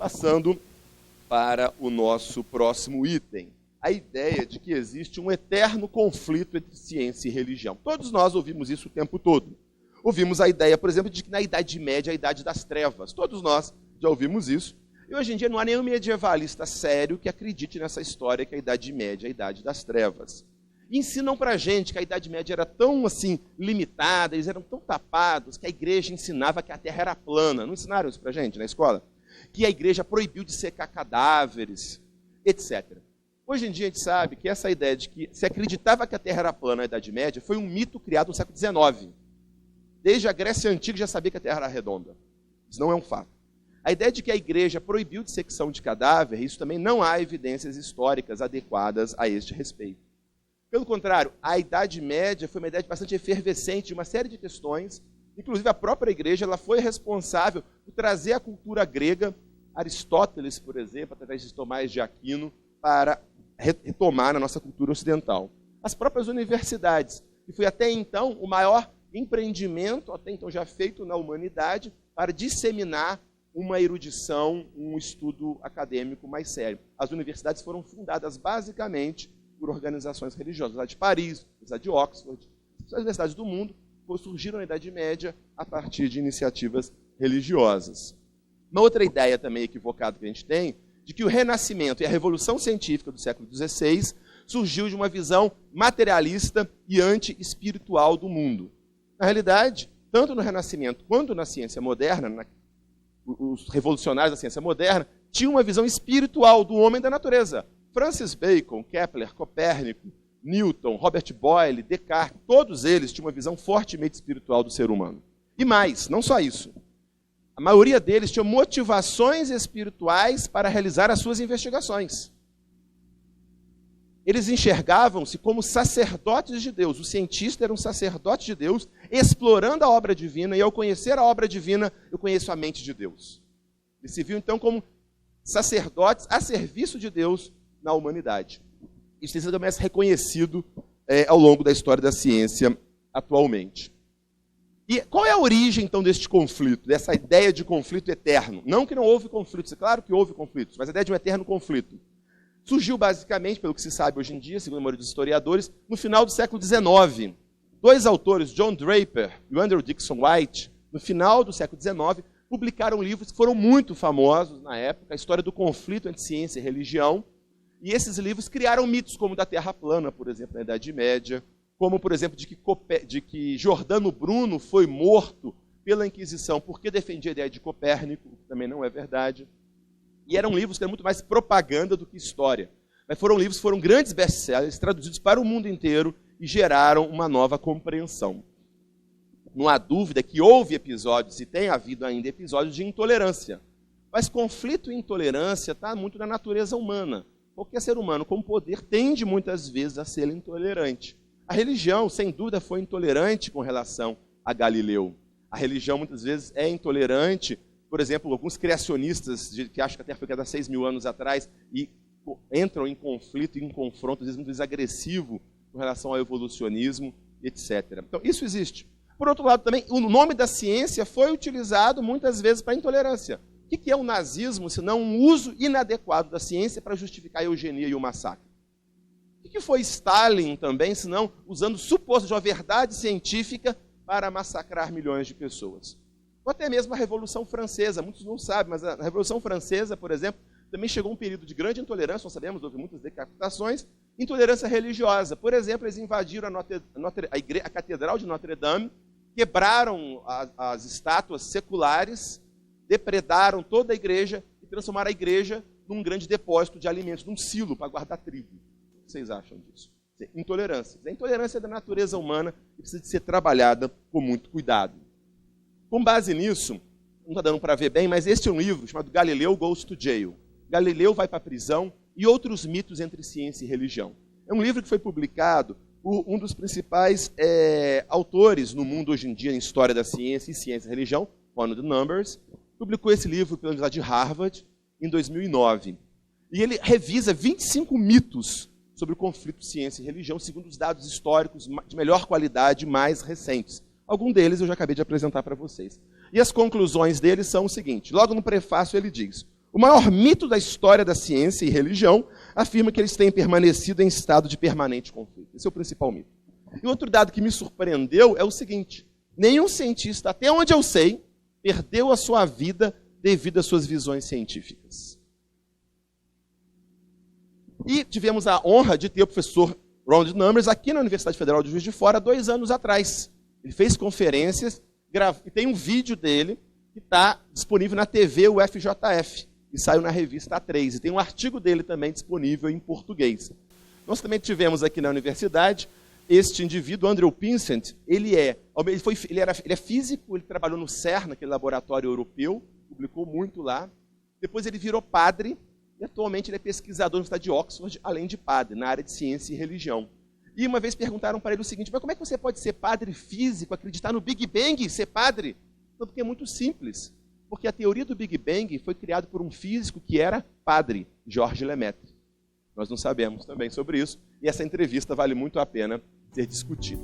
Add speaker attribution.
Speaker 1: Passando para o nosso próximo item, a ideia de que existe um eterno conflito entre ciência e religião. Todos nós ouvimos isso o tempo todo. Ouvimos a ideia, por exemplo, de que na Idade Média é a Idade das Trevas. Todos nós já ouvimos isso. E hoje em dia não há nenhum medievalista sério que acredite nessa história que a Idade Média é a Idade das Trevas. E ensinam para a gente que a Idade Média era tão assim limitada, eles eram tão tapados, que a igreja ensinava que a Terra era plana. Não ensinaram isso para a gente na escola? Que a igreja proibiu de secar cadáveres, etc. Hoje em dia a gente sabe que essa ideia de que se acreditava que a Terra era plana na Idade Média foi um mito criado no século XIX. Desde a Grécia Antiga já sabia que a Terra era redonda. Isso não é um fato. A ideia de que a igreja proibiu de secção de cadáver, isso também não há evidências históricas adequadas a este respeito. Pelo contrário, a Idade Média foi uma idade bastante efervescente de uma série de questões. Inclusive, a própria igreja ela foi responsável por trazer a cultura grega, Aristóteles, por exemplo, através de Tomás de Aquino, para retomar na nossa cultura ocidental. As próprias universidades, que foi até então o maior empreendimento, até então já feito na humanidade, para disseminar uma erudição, um estudo acadêmico mais sério. As universidades foram fundadas basicamente por organizações religiosas, a de Paris, a de Oxford, as universidades do mundo, surgiram na Idade Média a partir de iniciativas religiosas. Uma outra ideia também equivocada que a gente tem, de que o Renascimento e a Revolução Científica do século XVI surgiu de uma visão materialista e anti-espiritual do mundo. Na realidade, tanto no Renascimento quanto na ciência moderna, os revolucionários da ciência moderna tinham uma visão espiritual do homem e da natureza. Francis Bacon, Kepler, Copérnico, Newton, Robert Boyle, Descartes, todos eles tinham uma visão fortemente espiritual do ser humano. E mais, não só isso. A maioria deles tinha motivações espirituais para realizar as suas investigações. Eles enxergavam-se como sacerdotes de Deus. O cientista era um sacerdote de Deus, explorando a obra divina, e ao conhecer a obra divina, eu conheço a mente de Deus. Eles se viam, então, como sacerdotes a serviço de Deus na humanidade. Isso tem sido mais reconhecido ao longo da história da ciência atualmente. E qual é a origem, então, deste conflito, dessa ideia de conflito eterno? Não que não houve conflitos, é claro que houve conflitos, mas a ideia de um eterno conflito surgiu basicamente, pelo que se sabe hoje em dia, segundo a maioria dos historiadores, no final do século XIX. Dois autores, John Draper e Andrew Dickson White, no final do século XIX, publicaram livros que foram muito famosos na época, a história do conflito entre ciência e religião. E esses livros criaram mitos como o da Terra plana, por exemplo, na Idade Média, como, por exemplo, de que Giordano Bruno foi morto pela Inquisição porque defendia a ideia de Copérnico, o que também não é verdade. E eram livros que eram muito mais propaganda do que história. Mas foram livros que foram grandes best-sellers, traduzidos para o mundo inteiro e geraram uma nova compreensão. Não há dúvida que houve episódios, e tem havido ainda episódios de intolerância. Mas conflito e intolerância está muito na natureza humana. Qualquer ser humano com poder tende muitas vezes a ser intolerante. A religião, sem dúvida, foi intolerante com relação a Galileu. A religião muitas vezes é intolerante. Por exemplo, alguns criacionistas que acham que a Terra foi criada há 6.000 anos atrás e entram em conflito, em confronto, às vezes muito vezes agressivo com relação ao evolucionismo, etc. Então, isso existe. Por outro lado, também, o nome da ciência foi utilizado muitas vezes para intolerância. O que é o nazismo, se não um uso inadequado da ciência para justificar a eugenia e o massacre? O que foi Stalin também, se não usando suposto de uma verdade científica para massacrar milhões de pessoas? Ou até mesmo a Revolução Francesa, muitos não sabem, mas a Revolução Francesa, por exemplo, também chegou um período de grande intolerância, nós sabemos, houve muitas decapitações, intolerância religiosa. Por exemplo, eles invadiram a Catedral de Notre-Dame, quebraram as estátuas seculares, depredaram toda a igreja e transformaram a igreja num grande depósito de alimentos, num silo para guardar trigo. O que vocês acham disso? Intolerância. A intolerância é da natureza humana e precisa de ser trabalhada com muito cuidado. Com base nisso, não está dando para ver bem, mas este é um livro chamado Galileu Goes to Jail. Galileu vai para a prisão e outros mitos entre ciência e religião. É um livro que foi publicado por um dos principais autores no mundo hoje em dia em história da ciência e ciência e religião, Ronald Numbers. Publicou esse livro pela Universidade de Harvard em 2009. E ele revisa 25 mitos sobre o conflito ciência e religião, segundo os dados históricos de melhor qualidade mais recentes. Alguns deles eu já acabei de apresentar para vocês. E as conclusões dele são o seguinte. Logo no prefácio ele diz: O maior mito da história da ciência e religião afirma que eles têm permanecido em estado de permanente conflito. Esse é o principal mito. E outro dado que me surpreendeu é o seguinte: nenhum cientista, até onde eu sei, perdeu a sua vida devido às suas visões científicas. E tivemos a honra de ter o professor Ronald Numbers aqui na Universidade Federal de Juiz de Fora 2 anos atrás. Ele fez conferências, e tem um vídeo dele que está disponível na TV UFJF, e saiu na revista A3. E tem um artigo dele também disponível em português. Nós também tivemos aqui na universidade este indivíduo, Andrew Pinsent. Ele é físico, ele trabalhou no CERN, aquele laboratório europeu, publicou muito lá. Depois ele virou padre, e atualmente ele é pesquisador na Universidade de Oxford, além de padre, na área de ciência e religião. E uma vez perguntaram para ele o seguinte: mas como é que você pode ser padre físico, acreditar no Big Bang, ser padre? Não, porque é muito simples. Porque a teoria do Big Bang foi criada por um físico que era padre, Georges Lemaitre. Nós não sabemos também sobre isso, e essa entrevista vale muito a pena ser discutida.